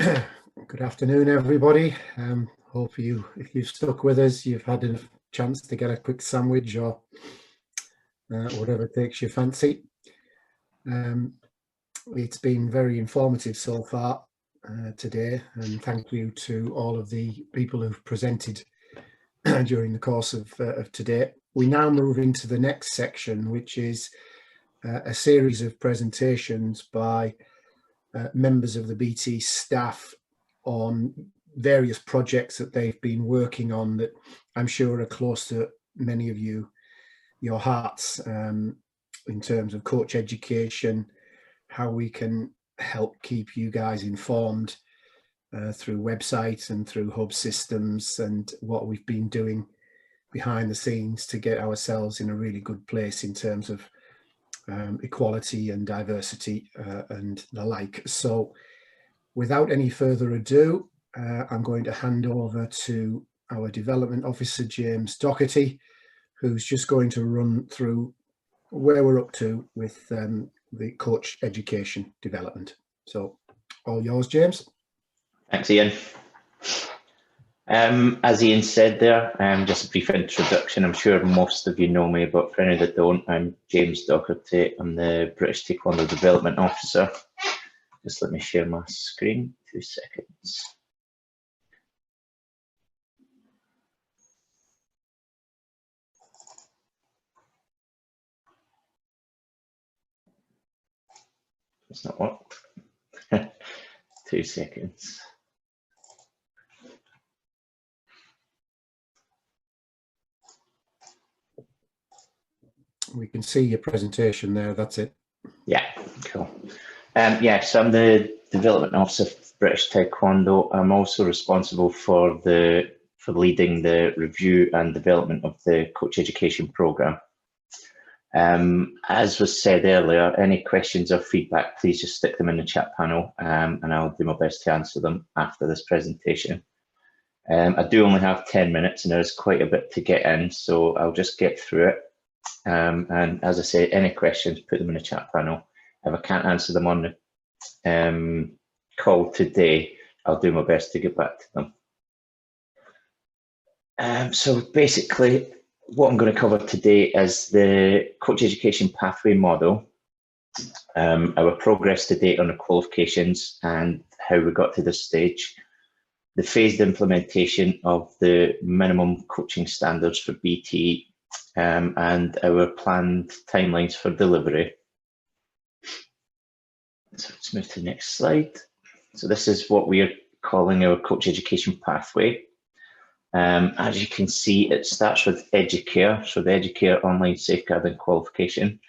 Good afternoon, everybody. Hope if you've stuck with us, you've had a chance to get a quick sandwich or whatever takes your fancy. It's been very informative so far today, and thank you to all of the people who've presented during the course of today. We now move into the next section, which is a series of presentations by members of the BT staff on various projects that they've been working on that I'm sure are close to many of your hearts, in terms of coach education, how we can help keep you guys informed through websites and through hub systems, and what we've been doing behind the scenes to get ourselves in a really good place in terms of equality and diversity and the like. So without any further ado, I'm going to hand over to our Development Officer, James Doherty, who's just going to run through where we're up to with the coach education development. So all yours, James. Thanks, Ian. As Ian said there, just a brief introduction. I'm sure most of you know me, but for any that don't, I'm James Doherty. I'm the British Taekwondo Development Officer. Just let me share my screen, 2 seconds. It's not what? 2 seconds. We can see your presentation there, that's it. Yeah, cool. So I'm the Development Officer for British Taekwondo. I'm also responsible for leading the review and development of the coach education programme. As was said earlier, any questions or feedback, please just stick them in the chat panel, and I'll do my best to answer them after this presentation. I do only have 10 minutes and there's quite a bit to get in, so I'll just get through it. And as I say, any questions, put them in the chat panel. If I can't answer them on the call today, I'll do my best to get back to them. So basically, what I'm going to cover today is the coach education pathway model, our progress to date on the qualifications and how we got to this stage, the phased implementation of the minimum coaching standards for BT, and our planned timelines for delivery. So let's move to the next slide. So this is what we are calling our coach education pathway. As you can see, it starts with Educare, so the Educare online safeguarding qualification.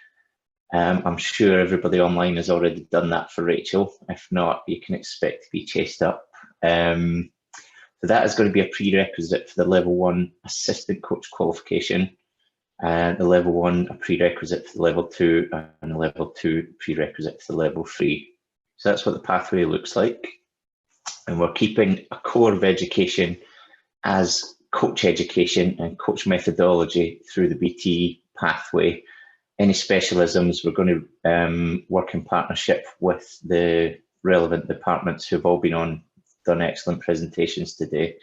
I'm sure everybody online has already done that for Rachel. If not, you can expect to be chased up. So that is going to be a prerequisite for the level 1 assistant coach qualification, and the level 1 a prerequisite for the level 2, and the level 2 prerequisite for the level 3. So that's what the pathway looks like. And we're keeping a core of education as coach education and coach methodology through the BT pathway. Any specialisms, we're going to work in partnership with the relevant departments who've all done excellent presentations today.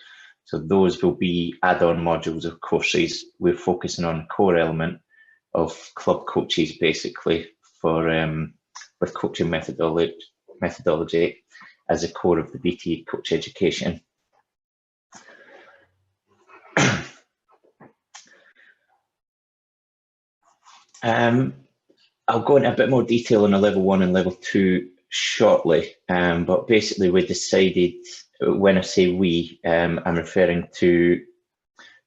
So those will be add-on modules of courses. We're focusing on a core element of club coaches, basically, for with coaching methodology as a core of the BT coach education. I'll go into a bit more detail on the level 1 and level 2 shortly, but basically we decided, when I say we, I'm referring to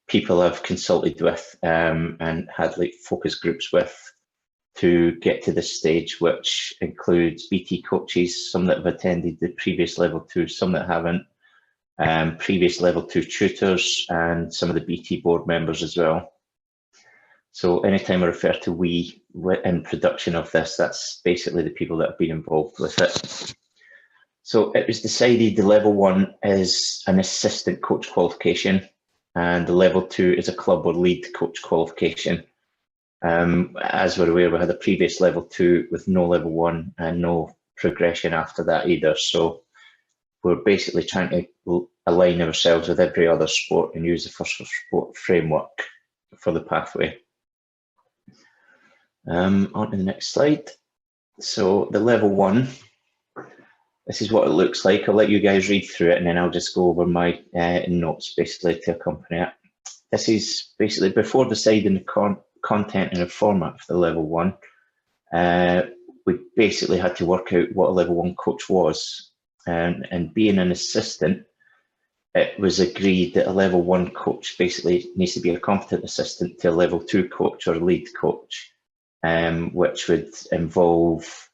people I've consulted with and had like focus groups with to get to this stage, which includes BT coaches, some that have attended the previous level 2, some that haven't, previous level 2 tutors, and some of the BT board members as well. So anytime I refer to we in production of this, that's basically the people that have been involved with it. So it was decided the level 1 is an assistant coach qualification, and the level 2 is a club or lead coach qualification. As we're aware, we had a previous level 2 with no level 1 and no progression after that either. So we're basically trying to align ourselves with every other sport and use the First for Sport framework for the pathway. On to the next slide. So the level 1, this is what it looks like. I'll let you guys read through it and then I'll just go over my notes basically to accompany it. This is basically before deciding the content and the format for the level 1. We basically had to work out what a level 1 coach was. And being an assistant, it was agreed that a level 1 coach basically needs to be a competent assistant to a level 2 coach or lead coach, which would involve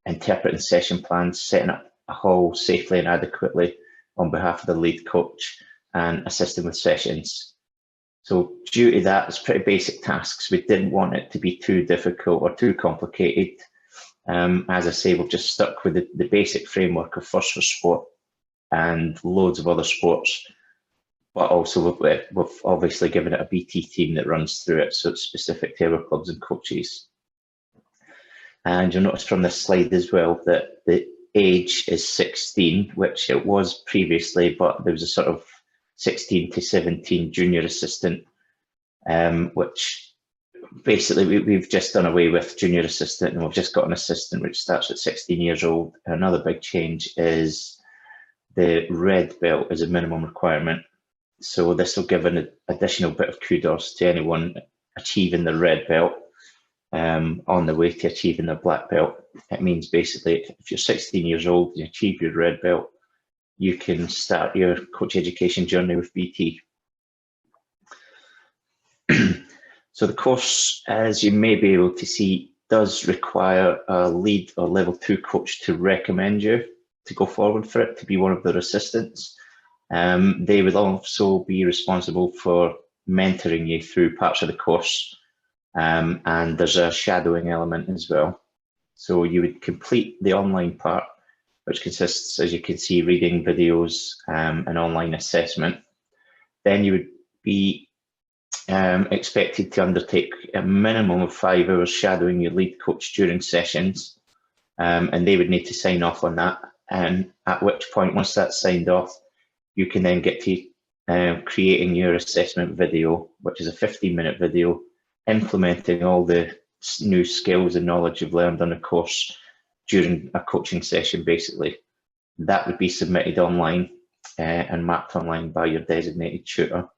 interpreting session plans, setting up a hall safely and adequately on behalf of the lead coach, and assisting with sessions. So due to that, it's pretty basic tasks. We didn't want it to be too difficult or too complicated. As I say, we've just stuck with the basic framework of First for Sport and loads of other sports, but also we've obviously given it a BT team that runs through it, so it's specific to our clubs and coaches. And you'll notice from this slide as well that the age is 16, which it was previously, but there was a sort of 16 to 17 junior assistant, which basically we've just done away with junior assistant and we've just got an assistant which starts at 16 years old. Another big change is the red belt is a minimum requirement. So this will give an additional bit of kudos to anyone achieving the red belt on the way to achieving the black belt. It means basically if you're 16 years old and you achieve your red belt, you can start your coach education journey with BT. So the course, as you may be able to see, does require a lead or level 2 coach to recommend you to go forward for it, to be one of their assistants. They would also be responsible for mentoring you through parts of the course, and there's a shadowing element as well. So you would complete the online part, which consists, as you can see, reading videos and online assessment. Then you would be expected to undertake a minimum of 5 hours shadowing your lead coach during sessions, and they would need to sign off on that. And at which point, once that's signed off, you can then get to creating your assessment video, which is a 15-minute video, implementing all the new skills and knowledge you've learned on the course during a coaching session, basically. That would be submitted online and mapped online by your designated tutor.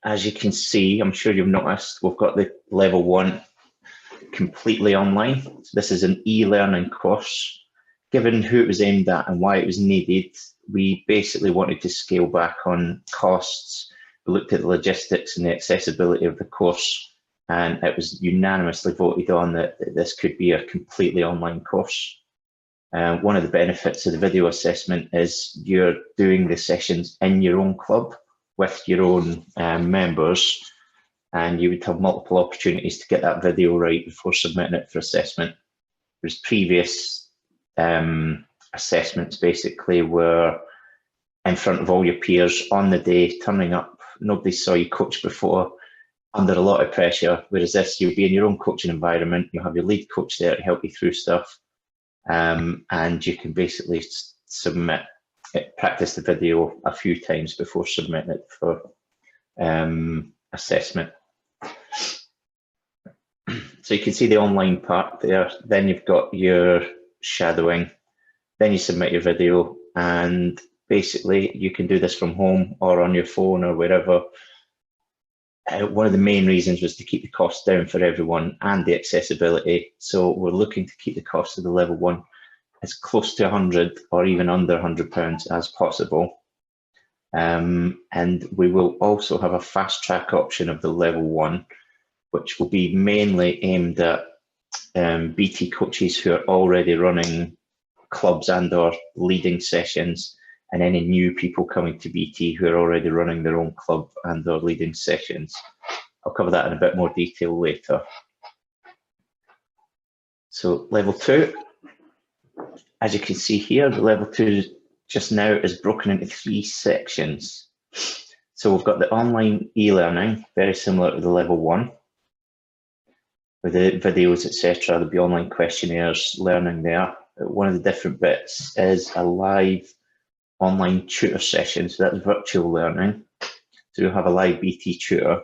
As you can see, I'm sure you've noticed, we've got the level 1 completely online. So this is an e-learning course. Given who it was aimed at and why it was needed, we basically wanted to scale back on costs. We looked at the logistics and the accessibility of the course, and it was unanimously voted on that this could be a completely online course. One of the benefits of the video assessment is you're doing the sessions in your own club with your own members, and you would have multiple opportunities to get that video right before submitting it for assessment. There's previous assessments basically were in front of all your peers on the day, turning up. Nobody saw you coach before, under a lot of pressure, whereas this, you'll be in your own coaching environment, you'll have your lead coach there to help you through stuff, and you can basically submit it, practice the video a few times before submitting it for assessment. So you can see the online part there, then you've got your shadowing, then you submit your video, and basically you can do this from home or on your phone or wherever. One of the main reasons was to keep the costs down for everyone and the accessibility. So we're looking to keep the cost of the level 1 as close to 100 or even under £100 as possible. And we will also have a fast track option of the level 1, which will be mainly aimed at BT coaches who are already running clubs and or leading sessions, and any new people coming to BT who are already running their own club and or leading sessions. I'll cover that in a bit more detail later. So level 2, as you can see here, the level 2 just now is broken into 3 sections. So we've got the online e-learning, very similar to the level 1, with the videos, etc. There'll be online questionnaires, learning there. one of the different bits is a live online tutor session. So that's virtual learning. So you'll have a live BT tutor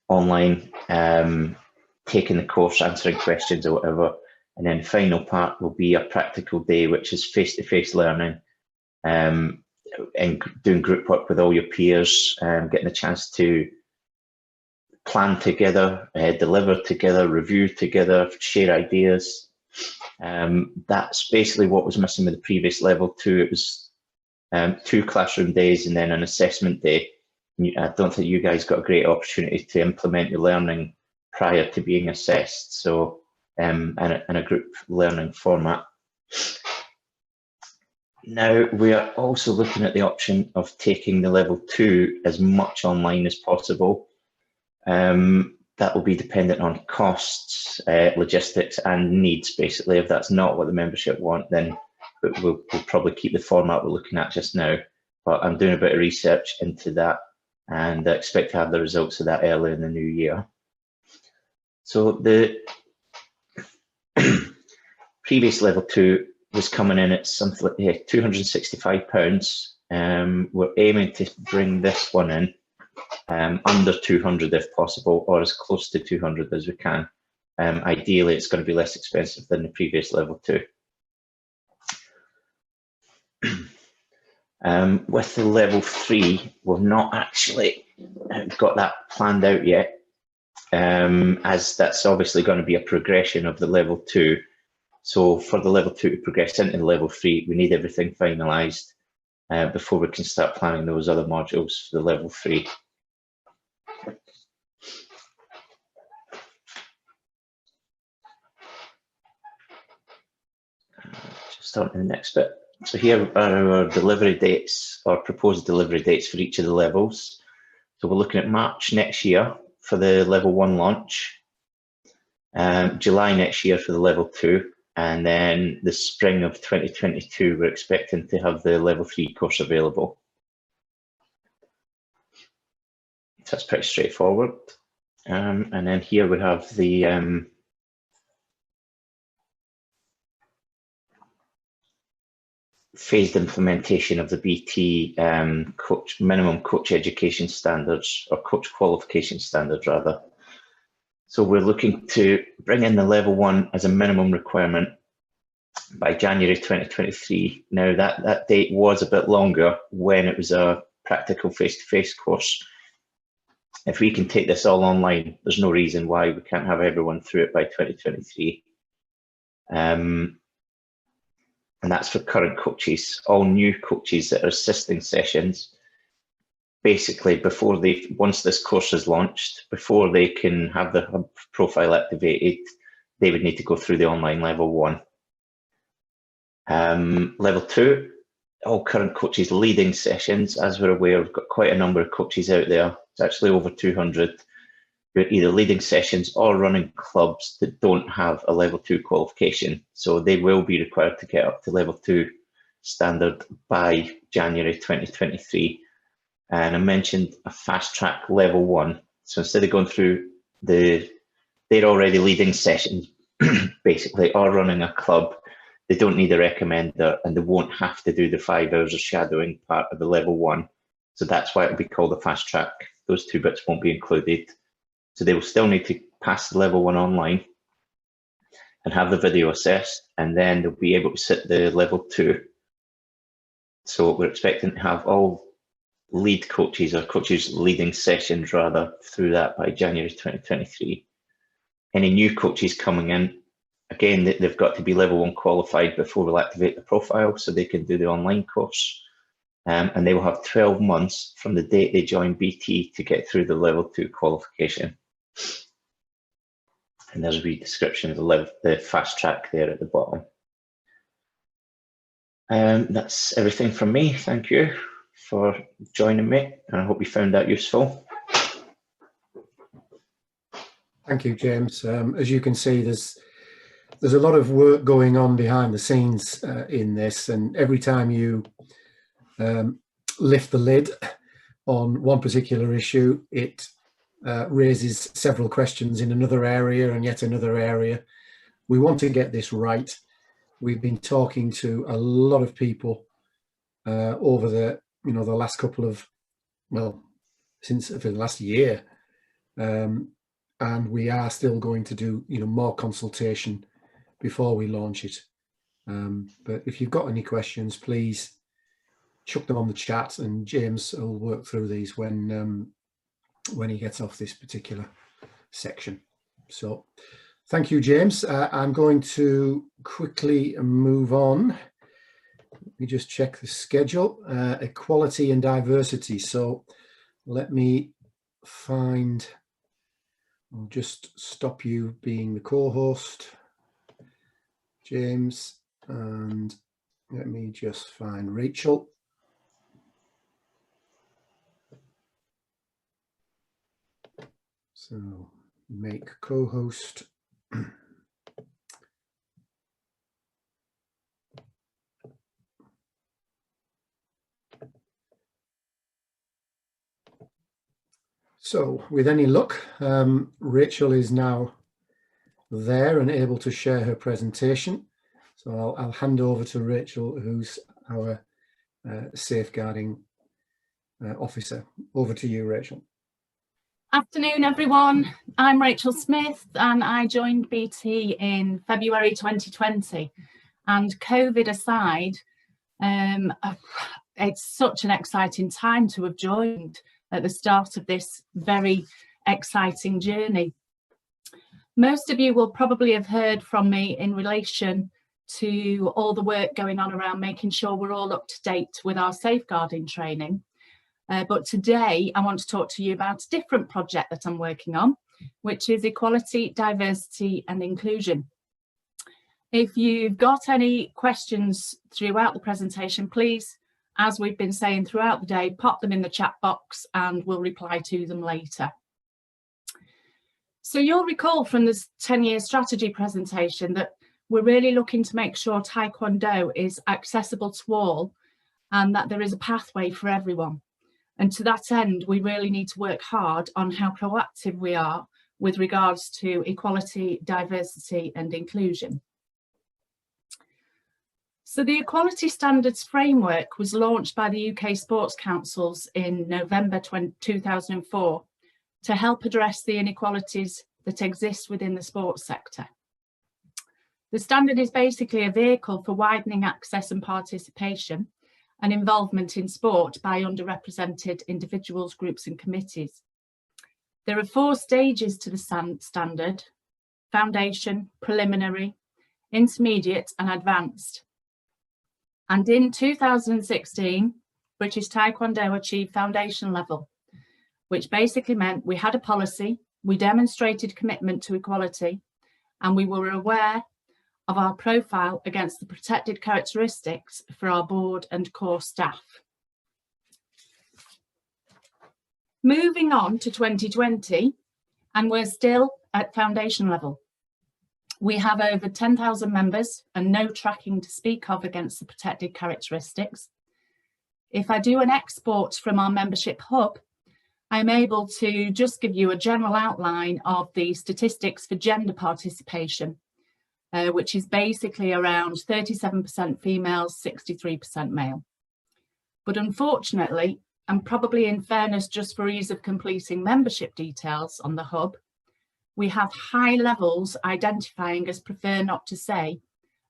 online, taking the course, answering questions or whatever. And then the final part will be a practical day, which is face-to-face learning, and doing group work with all your peers, getting a chance to plan together, deliver together, review together, share ideas. That's basically what was missing with the previous level 2. It was 2 classroom days and then an assessment day. I don't think you guys got a great opportunity to implement your learning prior to being assessed, so in a group learning format. Now we are also looking at the option of taking the level 2 as much online as possible. That will be dependent on costs, logistics and needs. Basically, if that's not what the membership want, then we'll probably keep the format we're looking at just now. But I'm doing a bit of research into that and I expect to have the results of that early in the new year. So the previous level 2 was coming in at something like £265. We're aiming to bring this one in under 200 if possible, or as close to 200 as we can. Ideally, it's going to be less expensive than the previous level 2. With the level 3, we've not actually got that planned out yet, as that's obviously going to be a progression of the level 2. So for the level 2 to progress into the level 3, we need everything finalised before we can start planning those other modules for the level 3. Just on to the next bit. So here are our delivery dates, or proposed delivery dates for each of the levels. So we're looking at March next year for the level 1 launch, July next year for the level 2, and then the spring of 2022 we're expecting to have the level 3 course available. So that's pretty straightforward. And then here we have the phased implementation of the BT minimum coach education standards, or coach qualification standards rather. So we're looking to bring in the level 1 as a minimum requirement by January 2023. Now that date was a bit longer when it was a practical face-to-face course. If we can take this all online, there's no reason why we can't have everyone through it by 2023. And that's for current coaches. All new coaches that are assisting sessions, basically once this course is launched, before they can have their hub profile activated, they would need to go through the online level 1. Level 2, all current coaches leading sessions. As we're aware, we've got quite a number of coaches out there. It's actually over 200. You're either leading sessions or running clubs that don't have a level 2 qualification. So they will be required to get up to level 2 standard by January 2023. And I mentioned a fast track level 1. So instead of going through they're already leading sessions, basically, or running a club, they don't need a recommender and they won't have to do the 5 hours of shadowing part of the level 1. So that's why it'll be called a fast track. Those 2 bits won't be included. So they will still need to pass the level 1 online and have the video assessed, and then they'll be able to sit the level 2. So we're expecting to have all lead coaches, or coaches leading sessions rather, through that by January 2023. Any new coaches coming in, again, they've got to be level 1 qualified before we'll activate the profile so they can do the online course. And they will have 12 months from the date they join BT to get through the level 2 qualification. And there's a wee description of the fast track there at the bottom. That's everything from me. Thank you for joining me, and I hope you found that useful. Thank you, James. As you can see, there's a lot of work going on behind the scenes in this, and every time you lift the lid on one particular issue, it raises several questions in another area and yet another area. We want to get this right, we've been talking to a lot of people over the last couple of, well, since for the last year, and we are still going to do more consultation before we launch it. But if you've got any questions, please chuck them on the chat, and James will work through these when he gets off this particular section. So thank you, James. I'm going to quickly move on. Let me just check the schedule. Equality and diversity. So let me find, I'll just stop you being the co-host, James, and let me just find Rachel. So make co-host. So with any luck, Rachel is now there and able to share her presentation. So I'll hand over to Rachel, who's our safeguarding officer. Over to you, Rachel. Afternoon, everyone. I'm Rachel Smith, and I joined BT in February 2020. And COVID aside, it's such an exciting time to have joined at the start of this very exciting journey. Most of you will probably have heard from me in relation to all the work going on around making sure we're all up to date with our safeguarding training. But today I want to talk to you about a different project that I'm working on, which is equality, diversity and inclusion. If you've got any questions throughout the presentation, please, as we've been saying throughout the day, pop them in the chat box and we'll reply to them later. So you'll recall from this 10-year strategy presentation that we're really looking to make sure Taekwondo is accessible to all and that there is a pathway for everyone. And to that end, we really need to work hard on how proactive we are with regards to equality, diversity and inclusion. So the Equality Standards Framework was launched by the UK Sports Councils in November 2004 to help address the inequalities that exist within the sports sector. The standard is basically a vehicle for widening access and participation and involvement in sport by underrepresented individuals, groups and committees. There are 4 stages to the standard: foundation, preliminary, intermediate and advanced. And in 2016, British Taekwondo achieved foundation level, which basically meant we had a policy, we demonstrated commitment to equality, and we were aware of our profile against the protected characteristics for our board and core staff. Moving on to 2020, and we're still at foundation level. We have over 10,000 members and no tracking to speak of against the protected characteristics. If I do an export from our membership hub, I'm able to just give you a general outline of the statistics for gender participation, which is basically around 37% females, 63% male. But unfortunately, and probably in fairness just for ease of completing membership details on the hub, we have high levels identifying as prefer not to say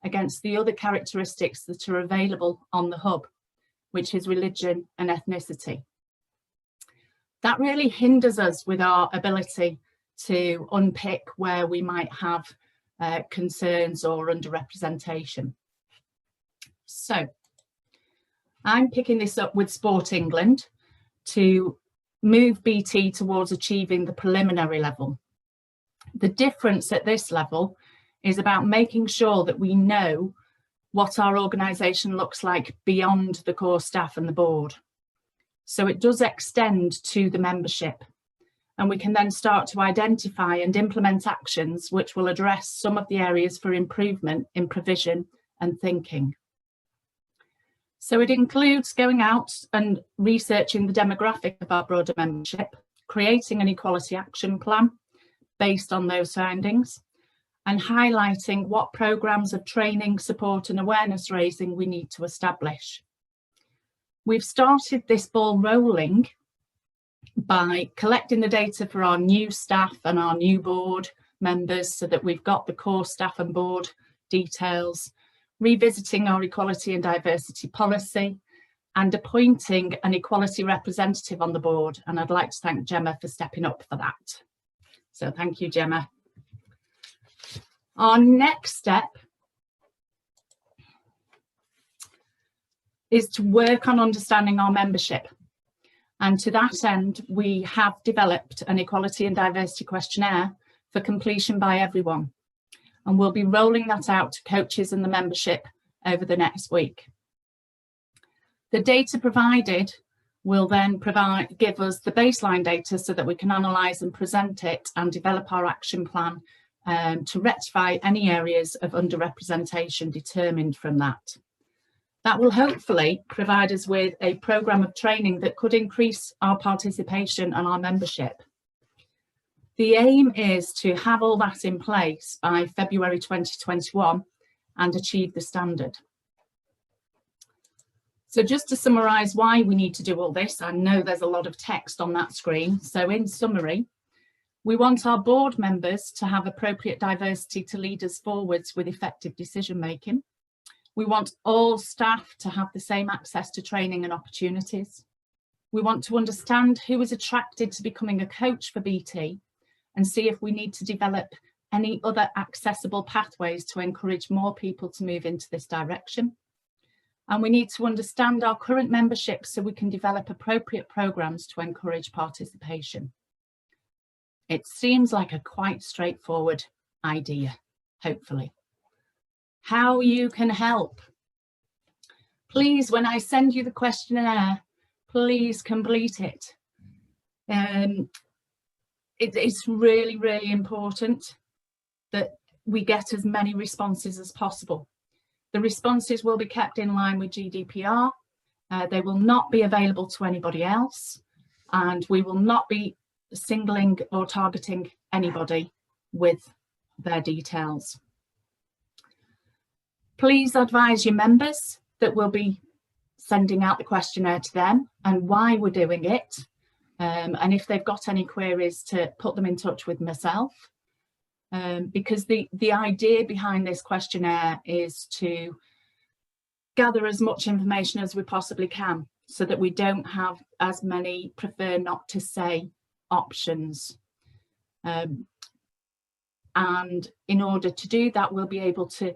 against the other characteristics that are available on the hub, which is religion and ethnicity. That really hinders us with our ability to unpick where we might have concerns or underrepresentation. So I'm picking this up with Sport England to move BT towards achieving the preliminary level. The difference at this level is about making sure that we know what our organisation looks like beyond the core staff and the board. So it does extend to the membership, and we can then start to identify and implement actions which will address some of the areas for improvement in provision and thinking. So it includes going out and researching the demographic of our broader membership, creating an equality action plan based on those findings, and highlighting what programmes of training, support and awareness raising we need to establish. We've started this ball rolling by collecting the data for our new staff and our new board members so that we've got the core staff and board details, revisiting our equality and diversity policy, and appointing an equality representative on the board. And I'd like to thank Gemma for stepping up for that. So thank you, Gemma. Our next step is to work on understanding our membership. And to that end, we have developed an equality and diversity questionnaire for completion by everyone. And we'll be rolling that out to coaches and the membership over the next week. The data provided will then give us the baseline data so that we can analyse and present it and develop our action plan to rectify any areas of underrepresentation determined from that. That will hopefully provide us with a programme of training that could increase our participation and our membership. The aim is to have all that in place by February 2021 and achieve the standard. So just to summarise why we need to do all this, I know there's a lot of text on that screen. So in summary, we want our board members to have appropriate diversity to lead us forwards with effective decision making. We want all staff to have the same access to training and opportunities. We want to understand who is attracted to becoming a coach for BT and see if we need to develop any other accessible pathways to encourage more people to move into this direction. And we need to understand our current membership so we can develop appropriate programmes to encourage participation. It seems like a quite straightforward idea, hopefully. How you can help. Please, when I send you the questionnaire, please complete it. It's really, really important that we get as many responses as possible. The responses will be kept in line with GDPR. They will not be available to anybody else, and we will not be singling or targeting anybody with their details. Please advise your members that we'll be sending out the questionnaire to them and why we're doing it. And if they've got any queries, to put them in touch with myself. Because the idea behind this questionnaire is to gather as much information as we possibly can so that we don't have as many prefer not to say options. And in order to do that, we'll be able to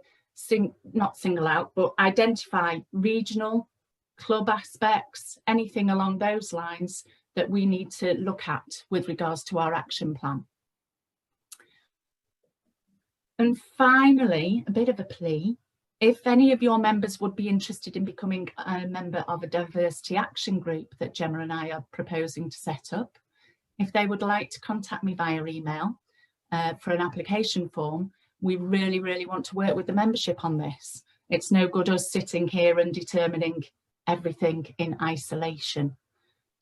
not single out, but identify regional, club aspects, anything along those lines that we need to look at with regards to our action plan. And finally, a bit of a plea, if any of your members would be interested in becoming a member of a diversity action group that Gemma and I are proposing to set up, if they would like to contact me via email for an application form, we really, really want to work with the membership on this. It's no good us sitting here and determining everything in isolation.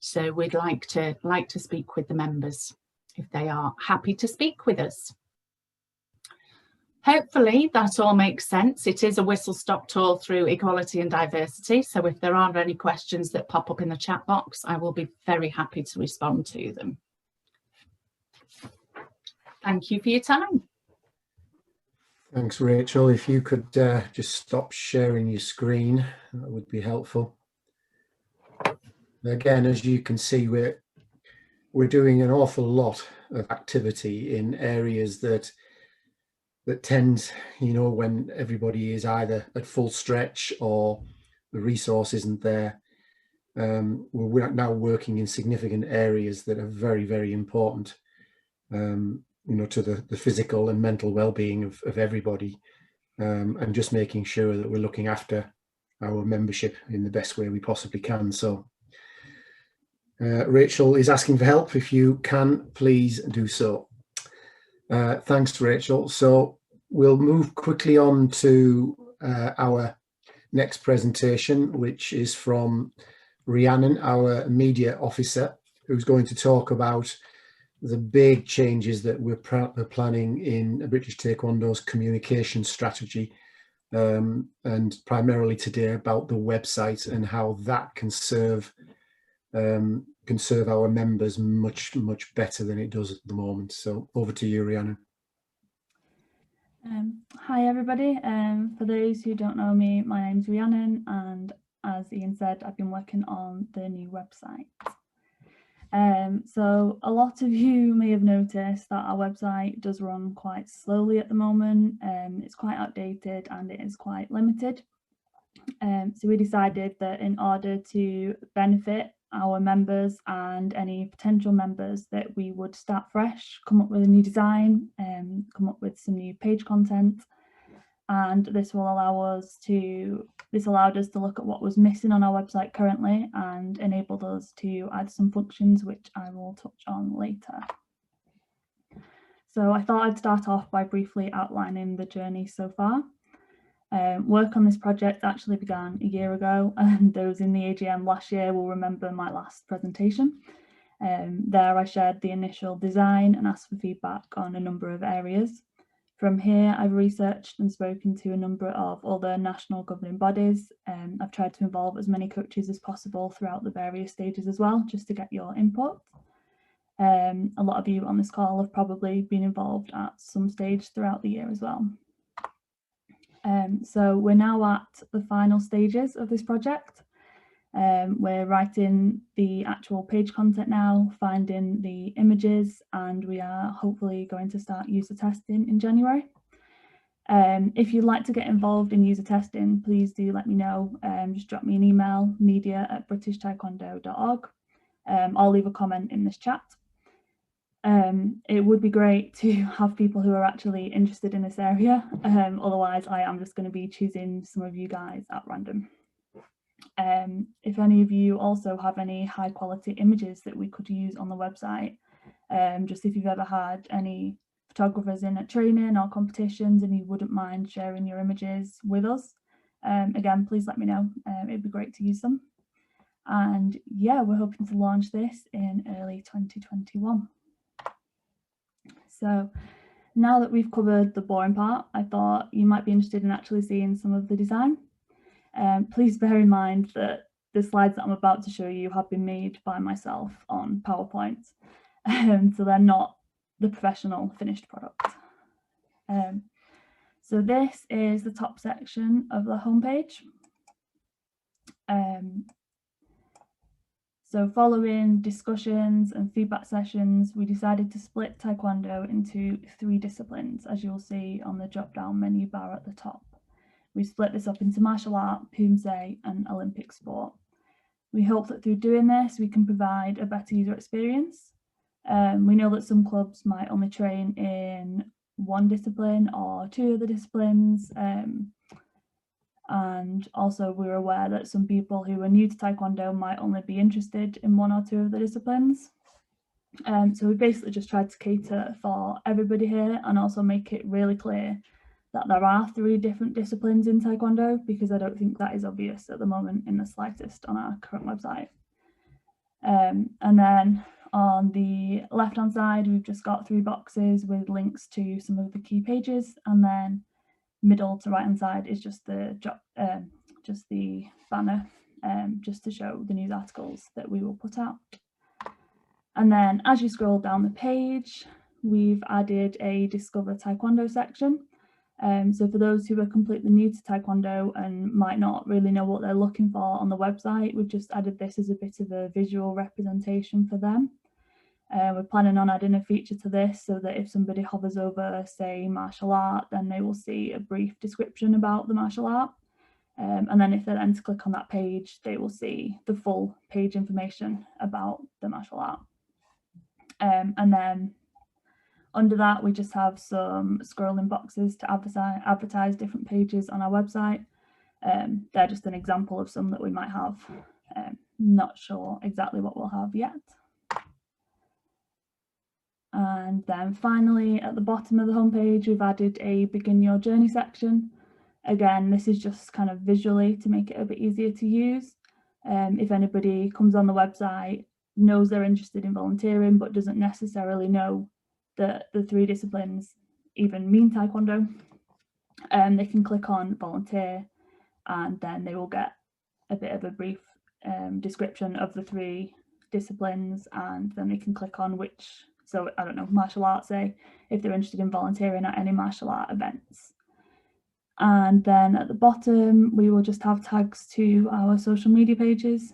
So we'd like to speak with the members if they are happy to speak with us. Hopefully that all makes sense. It is a whistle-stop tour through equality and diversity. So if there are any questions that pop up in the chat box, I will be very happy to respond to them. Thank you for your time. Thanks, Rachel. If you could just stop sharing your screen, that would be helpful. Again, as you can see, we're doing an awful lot of activity in areas that tend, you know, when everybody is either at full stretch or the resource isn't there. We're now working in significant areas that are very, very important. You know, to the physical and mental well-being of everybody, and just making sure that we're looking after our membership in the best way we possibly can. So Rachel is asking for help. If you can, please do so. Thanks, Rachel. So we'll move quickly on to our next presentation, which is from Rhiannon, our media officer, who's going to talk about the big changes that we're planning in British Taekwondo's communication strategy, and primarily today about the website and how that can serve our members much better than it does at the moment. So over to you, Rhiannon. Hi everybody. For those who don't know me, my name's Rhiannon, and as Ian said, I've been working on the new website. So a lot of you may have noticed that our website does run quite slowly at the moment. It's quite outdated and it is quite limited. So we decided that in order to benefit our members and any potential members, that we would start fresh, come up with a new design, come up with some new page content, and this allowed us to look at what was missing on our website currently and enabled us to add some functions which I will touch on later. So I thought I'd start off by briefly outlining the journey so far. Work on this project actually began a year ago, and those in the AGM last year will remember my last presentation. There I shared the initial design and asked for feedback on a number of areas. From here, I've researched and spoken to a number of other national governing bodies. I've tried to involve as many coaches as possible throughout the various stages as well, just to get your input. A lot of you on this call have probably been involved at some stage throughout the year as well. So we're now at the final stages of this project. We're writing the actual page content now, finding the images, and we are hopefully going to start user testing in January. If you'd like to get involved in user testing, please do let me know. Just drop me an email, media@britishtaekwondo.org. I'll leave a comment in this chat. It would be great to have people who are actually interested in this area. Otherwise, I am just going to be choosing some of you guys at random. If any of you also have any high quality images that we could use on the website, just if you've ever had any photographers in at training or competitions and you wouldn't mind sharing your images with us, again, please let me know. It'd be great to use them. And yeah, we're hoping to launch this in early 2021. So now that we've covered the boring part, I thought you might be interested in actually seeing some of the design. Please bear in mind that the slides that I'm about to show you have been made by myself on PowerPoint, so they're not the professional finished product. So this is the top section of the homepage. So following discussions and feedback sessions, we decided to split Taekwondo into 3 disciplines, as you'll see on the drop-down menu bar at the top. We split this up into martial art, Poomsae, and Olympic sport. We hope that through doing this, we can provide a better user experience. We know that some clubs might only train in one discipline or 2 of the disciplines. And also we're aware that some people who are new to Taekwondo might only be interested in 1 or 2 of the disciplines. So we basically just tried to cater for everybody here and also make it really clear that there are 3 different disciplines in Taekwondo, because I don't think that is obvious at the moment in the slightest on our current website. And then on the left hand side, we've just got 3 boxes with links to some of the key pages, and then middle to right hand side is just the banner, just to show the news articles that we will put out. And then as you scroll down the page, we've added a Discover Taekwondo section. So for those who are completely new to Taekwondo and might not really know what they're looking for on the website, we've just added this as a bit of a visual representation for them. We're planning on adding a feature to this so that if somebody hovers over, say, martial art, then they will see a brief description about the martial art. And then if they then click on that page, they will see the full page information about the martial art. And then under that, we just have some scrolling boxes to advertise different pages on our website. They're just an example of some that we might have. Not sure exactly what we'll have yet. And then finally, at the bottom of the homepage, we've added a Begin Your Journey section. Again, this is just kind of visually to make it a bit easier to use. If anybody comes on the website knows they're interested in volunteering but doesn't necessarily know that the 3 disciplines even mean Taekwondo, they can click on volunteer, and then they will get a bit of a brief description of the 3 disciplines, and then they can click on which, so I don't know, martial arts, say, if they're interested in volunteering at any martial art events. And then at the bottom, we will just have tags to our social media pages.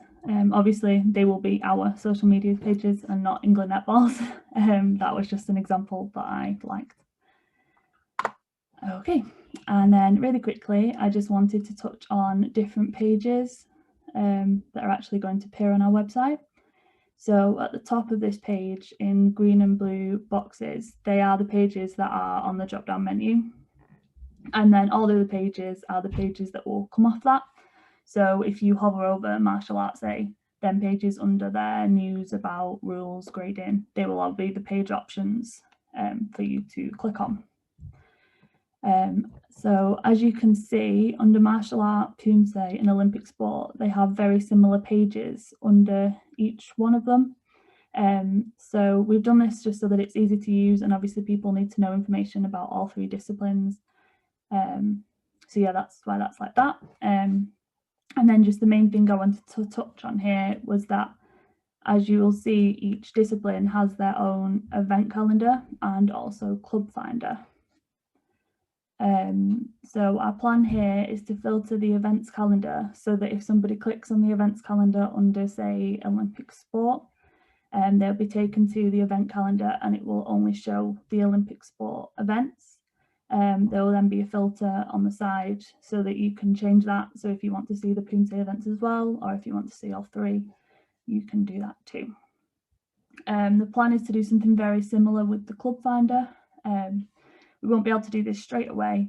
Obviously, they will be our social media pages and not England Netball's. That was just an example that I liked. Okay, and then really quickly, I just wanted to touch on different pages that are actually going to appear on our website. So at the top of this page in green and blue boxes, they are the pages that are on the drop-down menu. And then all the other pages are the pages that will come off that. So if you hover over martial arts, say, then pages under there, news, about, rules, grading, they will all be the page options for you to click on. So as you can see, under martial art, Poomsae and Olympic sport, they have very similar pages under each one of them. So we've done this just so that it's easy to use, and obviously people need to know information about all 3 disciplines. So yeah, that's why that's like that. And then just the main thing I wanted to touch on here was that, as you will see, each discipline has their own event calendar and also club finder. So our plan here is to filter the events calendar so that if somebody clicks on the events calendar under, say, Olympic sport, they'll be taken to the event calendar and it will only show the Olympic sport events. There will then be a filter on the side so that you can change that. So if you want to see the Poomsae events as well, or if you want to see all 3, you can do that too. The plan is to do something very similar with the club finder. We won't be able to do this straight away,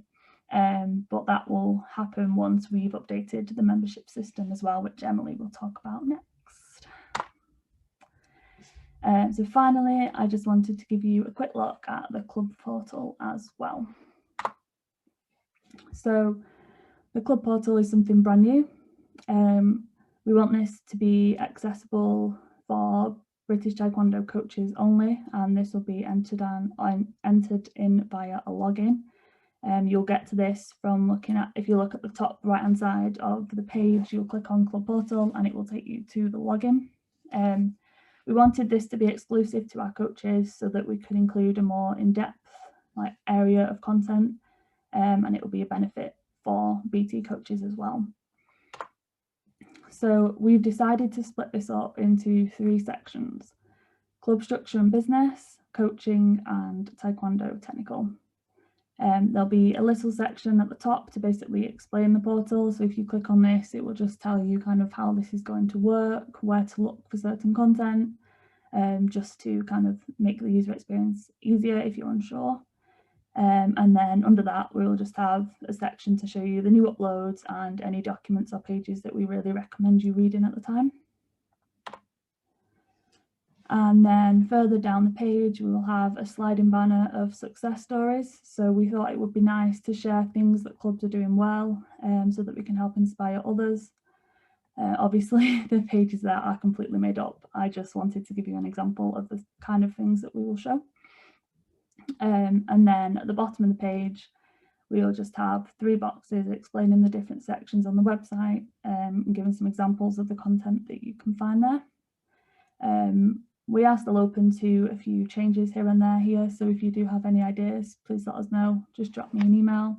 but that will happen once we've updated the membership system as well, which Emily will talk about next. So finally, I just wanted to give you a quick look at the club portal as well. So the club portal is something brand new. We want this to be accessible for British Taekwondo coaches only, and this will be entered in via a login. You'll get to this from looking at, if you look at the top right hand side of the page, you'll click on Club Portal and it will take you to the login. We wanted this to be exclusive to our coaches so that we could include a more in-depth area of content, and it will be a benefit for BT coaches as well. So we've decided to split this up into 3 sections: club structure and business, coaching, and Taekwondo technical. There'll be a little section at the top to basically explain the portal. So if you click on this, it will just tell you kind of how this is going to work, where to look for certain content, just to kind of make the user experience easier if you're unsure. And then under that, we'll just have a section to show you the new uploads and any documents or pages that we really recommend you reading at the time. And then further down the page, we will have a sliding banner of success stories. So we thought it would be nice to share things that clubs are doing well, so that we can help inspire others. Obviously, the pages there are completely made up. I just wanted to give you an example of the kind of things that we will show. And then at the bottom of the page, we'll just have 3 boxes explaining the different sections on the website, and giving some examples of the content that you can find there. We are still open to a few changes here and there here, so if you do have any ideas, please let us know. Just drop me an email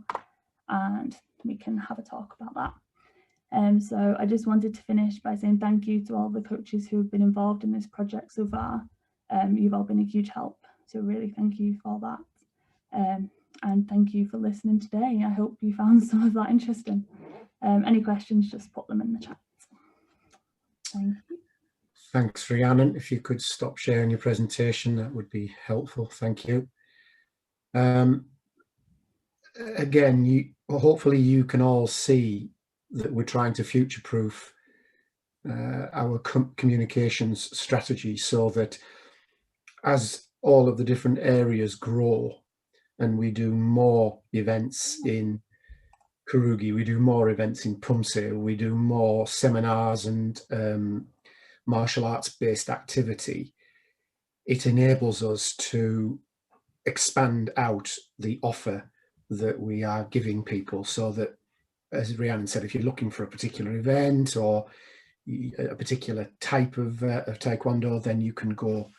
and we can have a talk about that. So I just wanted to finish by saying thank you to all the coaches who have been involved in this project so far. You've all been a huge help, so really thank you for that. And thank you for listening today. I hope you found some of that interesting. Any questions, just put them in the chat. Thank you. Thanks, Rhiannon. If you could stop sharing your presentation, that would be helpful. Thank you. Again, hopefully you can all see that we're trying to future-proof our communications strategy so that as all of the different areas grow and we do more events in Kurugi, we do more events in Poomsae, we do more seminars and martial arts based activity, it enables us to expand out the offer that we are giving people, so that, as Rhiannon said, if you're looking for a particular event or a particular type of Taekwondo, then you can go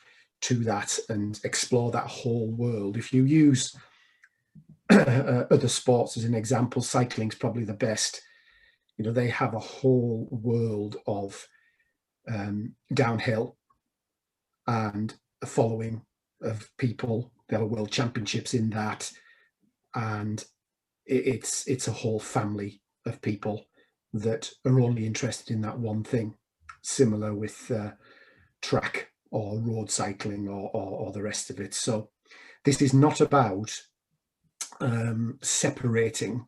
to that and explore that whole world. If you use other sports as an example, cycling's probably the best. You know, they have a whole world of downhill and a following of people. There are world championships in that, and it's a whole family of people that are only interested in that one thing. Similar with track or road cycling or the rest of it. So this is not about separating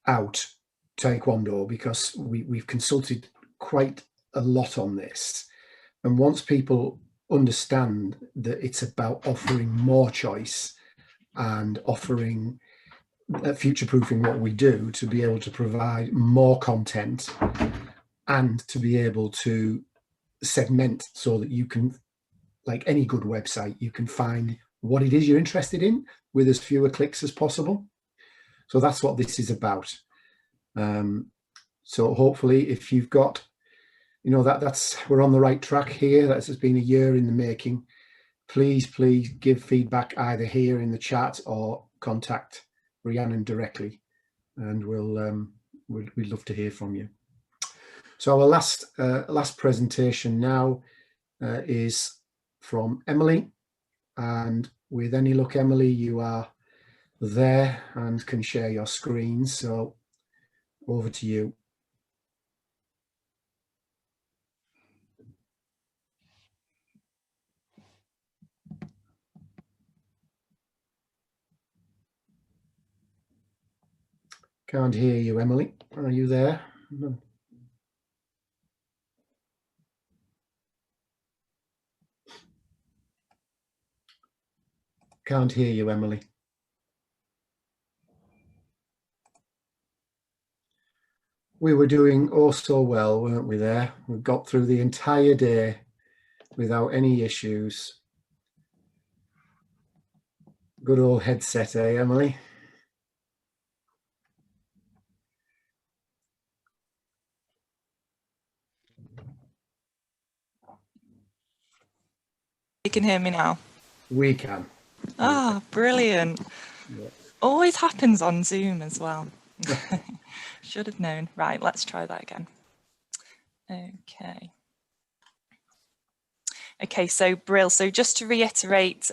out Taekwondo, because we've consulted quite a lot on this, and once people understand that it's about offering more choice and offering future-proofing what we do, to be able to provide more content and to be able to segment so that you can, like any good website, you can find what it is you're interested in with as fewer clicks as possible. So that's what this is about. So hopefully, if you've got, you know, that's we're on the right track here. That's been a year in the making. Please give feedback either here in the chat or contact Rhiannon directly, and we'd love to hear from you. So our last presentation now is from Emily, and with any luck, Emily, you are there and can share your screen. So over to you. Can't hear you, Emily. Are you there? No. Can't hear you, Emily. We were doing oh so well, weren't we there? We got through the entire day without any issues. Good old headset, eh, Emily? You can hear me now? We can. Ah, brilliant. Yeah. Always happens on Zoom as well. Should have known. Right, let's try that again. Okay, so Brill. So just to reiterate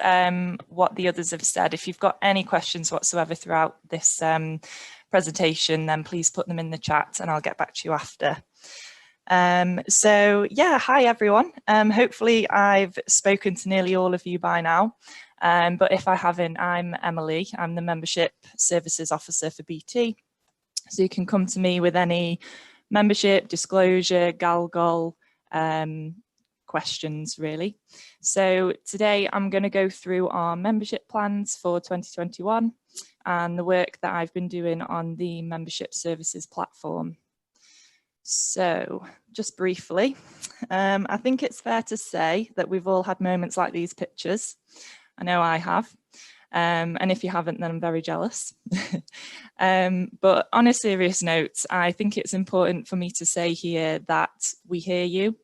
what the others have said, if you've got any questions whatsoever throughout this presentation, then please put them in the chat and I'll get back to you after. So yeah, hi everyone. Hopefully I've spoken to nearly all of you by now, but if I haven't, I'm Emily. I'm the Membership Services Officer for BT. So you can come to me with any membership, disclosure, GALGOL questions really. So today I'm going to go through our membership plans for 2021 and the work that I've been doing on the membership services platform. So just briefly, I think it's fair to say that we've all had moments like these pictures. I know I have. And if you haven't, then I'm very jealous. But on a serious note, I think it's important for me to say here that we hear you.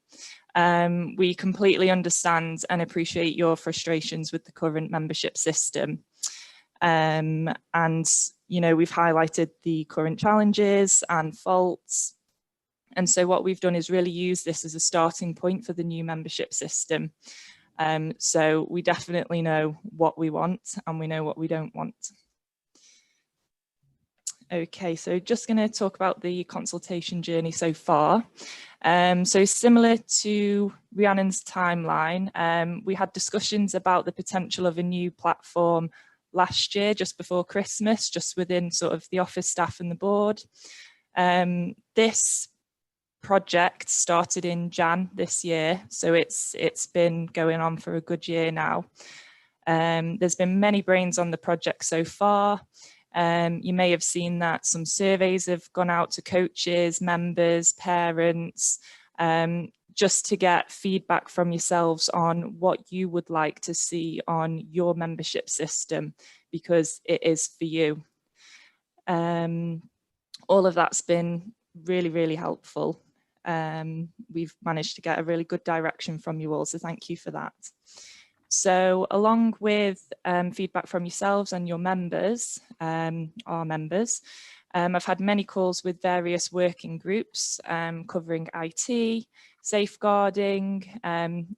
We completely understand and appreciate your frustrations with the current membership system. And, you know, we've highlighted the current challenges and faults. And so what we've done is really use this as a starting point for the new membership system. So we definitely know what we want and we know what we don't want. Okay, so just going to talk about the consultation journey so far. So similar to Rhiannon's timeline, we had discussions about the potential of a new platform last year, just before Christmas, just within sort of the office staff and the board. This project started in Jan this year, so it's been going on for a good year now. There's been many brains on the project so far. You may have seen that some surveys have gone out to coaches, members, parents, just to get feedback from yourselves on what you would like to see on your membership system, because it is for you. All of that's been really, really helpful. We've managed to get a really good direction from you all, so thank you for that. So along with feedback from yourselves and your members, our members, I've had many calls with various working groups covering IT, safeguarding,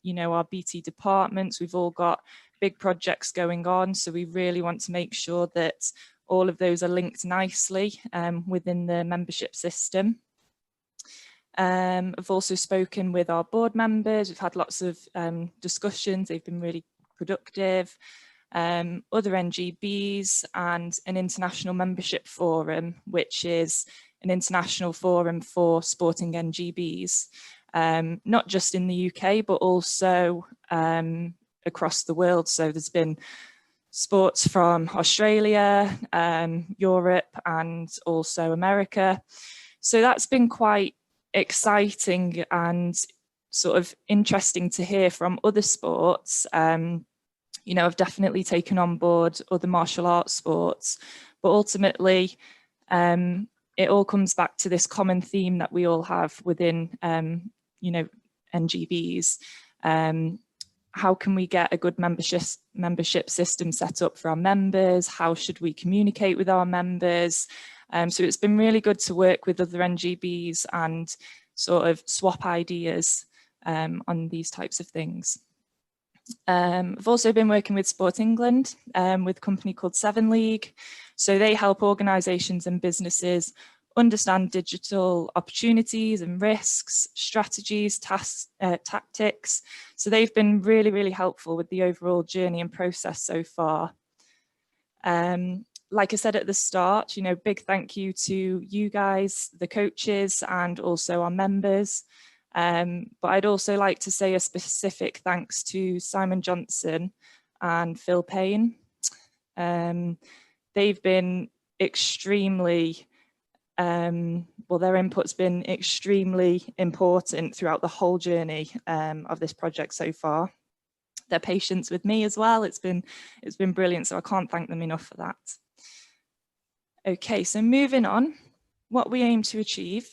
you know, our BT departments. We've all got big projects going on, so we really want to make sure that all of those are linked nicely within the membership system. I've also spoken with our board members. We've had lots of discussions. They've been really productive. Other NGBs and an international membership forum, which is an international forum for sporting NGBs, not just in the UK, but also across the world. So there's been sports from Australia, Europe, and also America. So that's been quite exciting and sort of interesting to hear from other sports. You know, I've definitely taken on board other martial arts sports, but ultimately it all comes back to this common theme that we all have within, you know, NGBs. How can we get a good membership system set up for our members? How should we communicate with our members? So it's been really good to work with other NGBs and sort of swap ideas on these types of things. I've also been working with Sport England with a company called 7 League. So they help organisations and businesses understand digital opportunities and risks, strategies, tactics. So they've been really, really helpful with the overall journey and process so far. Like I said at the start, you know, big thank you to you guys, the coaches, and also our members. But I'd also like to say a specific thanks to Simon Johnson and Phil Payne. They've been extremely, well, their input's been extremely important throughout the whole journey of this project so far. Their patience with me as well, it's been brilliant, so I can't thank them enough for that. Okay, so moving on, what we aim to achieve.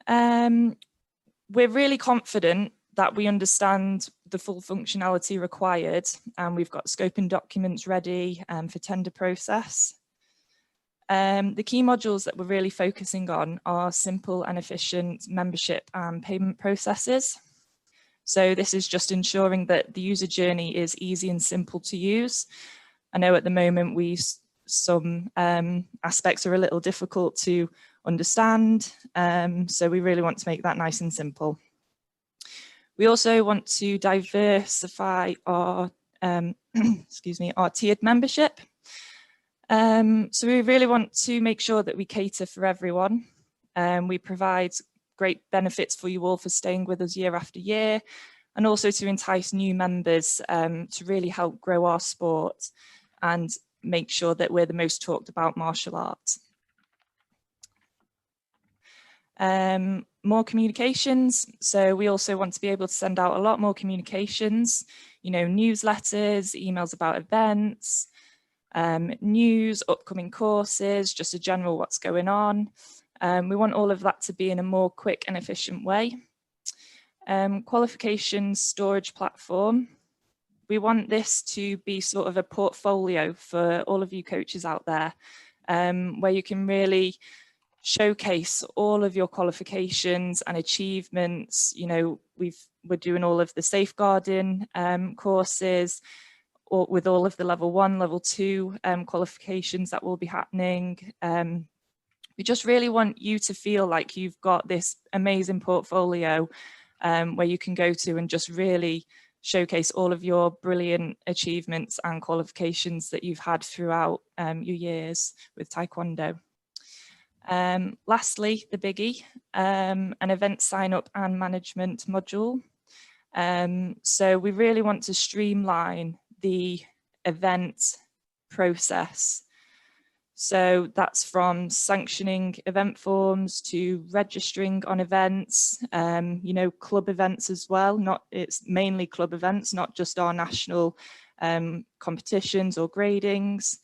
We're really confident that we understand the full functionality required, and we've got scoping documents ready for tender process. The key modules that we're really focusing on are simple and efficient membership and payment processes. So this is just ensuring that the user journey is easy and simple to use. I know at the moment some aspects are a little difficult to understand, so we really want to make that nice and simple. We also want to diversify our excuse me, our tiered membership. So we really want to make sure that we cater for everyone. We provide great benefits for you all for staying with us year after year, and also to entice new members to really help grow our sport and make sure that we're the most talked about martial art. More communications. So we also want to be able to send out a lot more communications, you know, newsletters, emails about events, news, upcoming courses, just a general what's going on. We want all of that to be in a more quick and efficient way. Qualification storage platform. We want this to be sort of a portfolio for all of you coaches out there, where you can really showcase all of your qualifications and achievements. You know, we're doing all of the safeguarding courses, or with all of the level 1, level 2 qualifications that will be happening. We just really want you to feel like you've got this amazing portfolio where you can go to and just really showcase all of your brilliant achievements and qualifications that you've had throughout your years with Taekwondo. Lastly, the biggie, an event sign up and management module. So we really want to streamline the event process. So that's from sanctioning event forms to registering on events, you know, club events as well. It's mainly club events, not just our national competitions or gradings.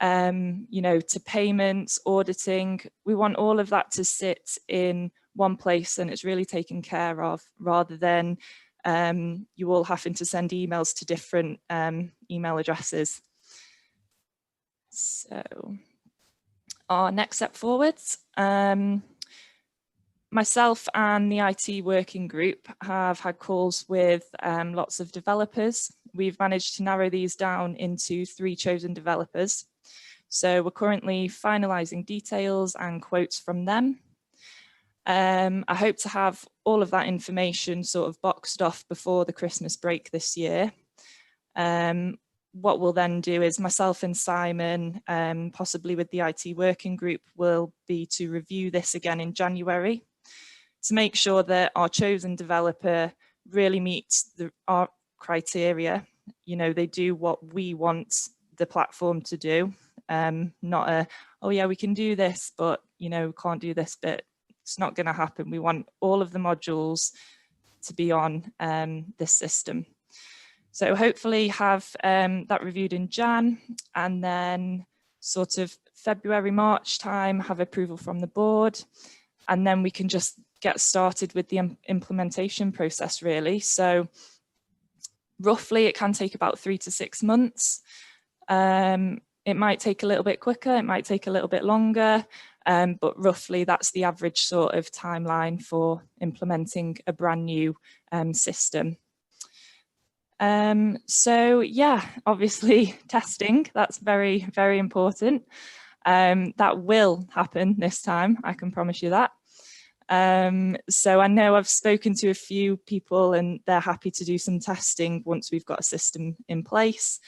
You know, to payments, auditing. We want all of that to sit in one place and it's really taken care of, rather than you all having to send emails to different email addresses. So our next step forwards, myself and the IT working group have had calls with lots of developers. We've managed to narrow these down into 3 chosen developers. So we're currently finalising details and quotes from them. I hope to have all of that information sort of boxed off before the Christmas break this year. What we'll then do is myself and Simon, possibly with the IT working group, will be to review this again in January to make sure that our chosen developer really meets our criteria. You know, they do what we want the platform to do, not a, oh yeah, we can do this, but you know, we can't do this bit. It's not going to happen. We want all of the modules to be on this system. So hopefully have that reviewed in Jan, and then sort of February, March time, have approval from the board, and then we can just get started with the implementation process really. So roughly it can take about 3 to 6 months. It might take a little bit quicker, it might take a little bit longer, but roughly that's the average sort of timeline for implementing a brand new system. So yeah, obviously testing, that's very, very important. That will happen this time, I can promise you that. So I know I've spoken to a few people and they're happy to do some testing once we've got a system in place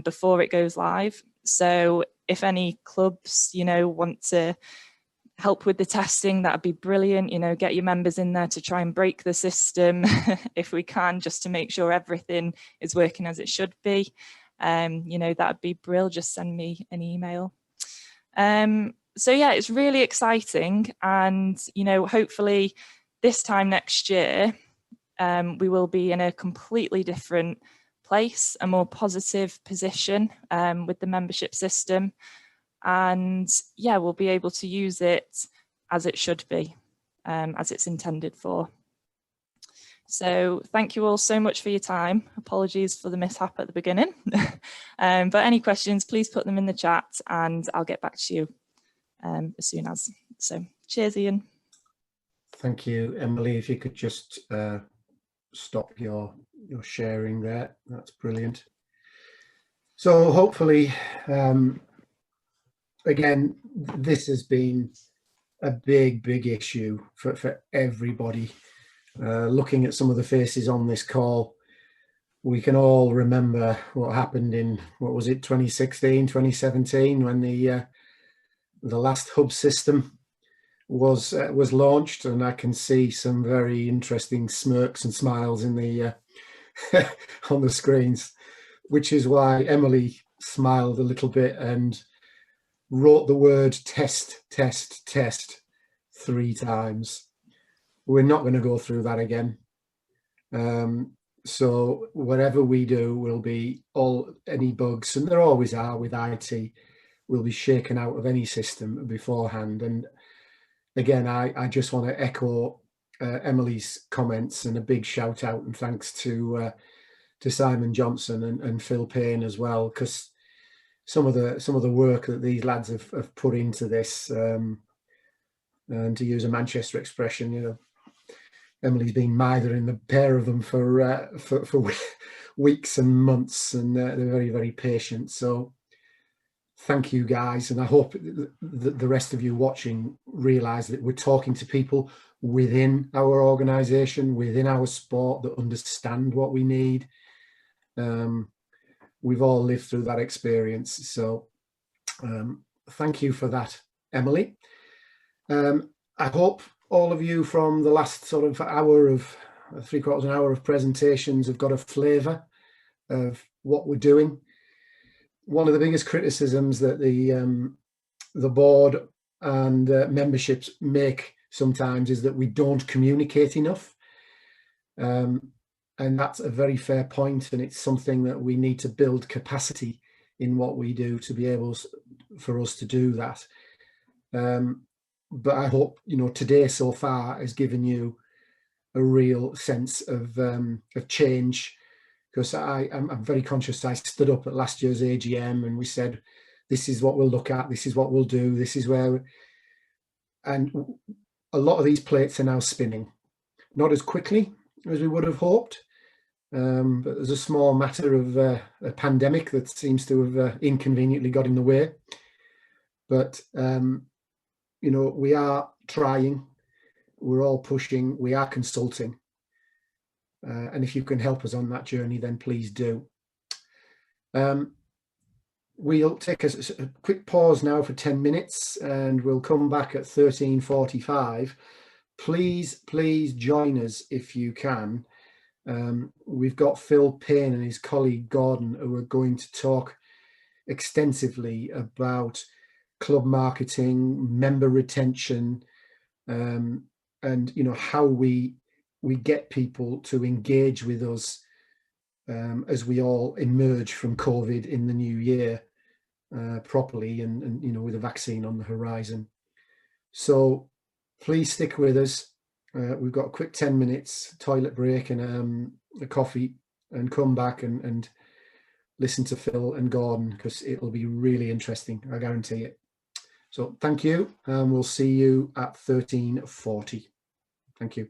before it goes live. So if any clubs, you know, want to help with the testing, that'd be brilliant. You know, get your members in there to try and break the system if we can, just to make sure everything is working as it should be. You know, that'd be brilliant. Just send me an email. So yeah, it's really exciting, and you know, hopefully this time next year we will be in a completely different place, a more positive position with the membership system, and yeah, we'll be able to use it as it should be, as it's intended for. So thank you all so much for your time. Apologies for the mishap at the beginning. But any questions, please put them in the chat and I'll get back to you as soon as. So cheers, Ian. Thank you, Emily. If you could just stop your sharing there, that's brilliant. So hopefully, again, this has been a big issue for everybody. Looking at some of the faces on this call, we can all remember what happened in, what was it, 2016, 2017, when the last hub system was launched, and I can see some very interesting smirks and smiles in the on the screens, which is why Emily smiled a little bit and wrote the word test 3 times. We're not going to go through that again. So whatever we do will be any bugs, and there always are with IT, will be shaken out of any system beforehand. And again, I just want to echo Emily's comments, and a big shout out and thanks to Simon Johnson and Phil Payne as well, because some of the work that these lads have put into this, and to use a Manchester expression, you know, Emily's been mithering the pair of them for weeks and months, and they're very, very patient. So thank you guys, and I hope that the rest of you watching realise that we're talking to people within our organisation, within our sport, that understand what we need. We've all lived through that experience, so thank you for that, Emily. I hope all of you from the last sort of hour of 3/4 an hour of presentations have got a flavour of what we're doing. one of the biggest criticisms that the board and memberships make sometimes is that we don't communicate enough. And that's a very fair point, and it's something that we need to build capacity in what we do to be able for us to do that. But I hope, you know, today so far has given you a real sense of change, because I'm very conscious. I stood up at last year's AGM and we said, this is what we'll look at, this is what we'll do, this is where, and a lot of these plates are now spinning, not as quickly as we would have hoped. But there's a small matter of a pandemic that seems to have inconveniently got in the way. But, you know, we are trying, we're all pushing, we are consulting. And if you can help us on that journey, then please do. We'll take a quick pause now for 10 minutes and we'll come back at 13:45. Please join us if you can. We've got Phil Payne and his colleague Gordon, who are going to talk extensively about club marketing, member retention, and you know, how we get people to engage with us as we all emerge from COVID in the new year properly, and you know, with a vaccine on the horizon. So please stick with us. We've got a quick 10 minutes toilet break and a coffee, and come back and listen to Phil and Gordon, because it'll be really interesting, I guarantee it. So thank you, and we'll see you at 13:40. Thank you.